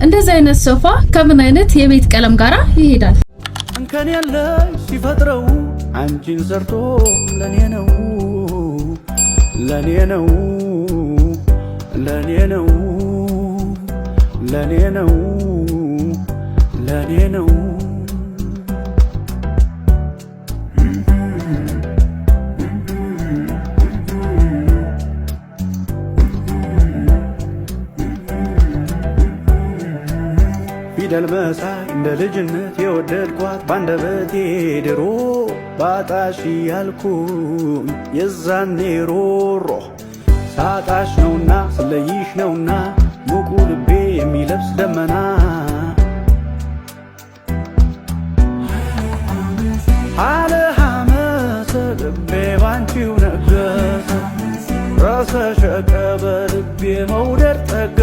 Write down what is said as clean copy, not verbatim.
እንደዚህ አይነት ሶፋ ከምን አይነት የቤት ቀለም ጋራ ይሄዳል? እንከን ያለሽ ሲፈጥረው አንቺን ሰርቶ ለኔ ነው ለኔ ነው ለኔ ነው ለኔ ነው ለኔ ነው ፊደል መሳይ እንደ ልጅነት የወደድኳት ባንደበቴ ድሮ ባጣሽ ያልኩኝ የዛኔ ሮሮ ሳጣሽ ነውና ስለይሽ ነውና ሙቁ ልቤ የሚለብስ ደመና አለ ሐመሰ ልቤ ባንቺው ነገሰ ረሰ ሸቀ በልቤ መውደድ ጠገ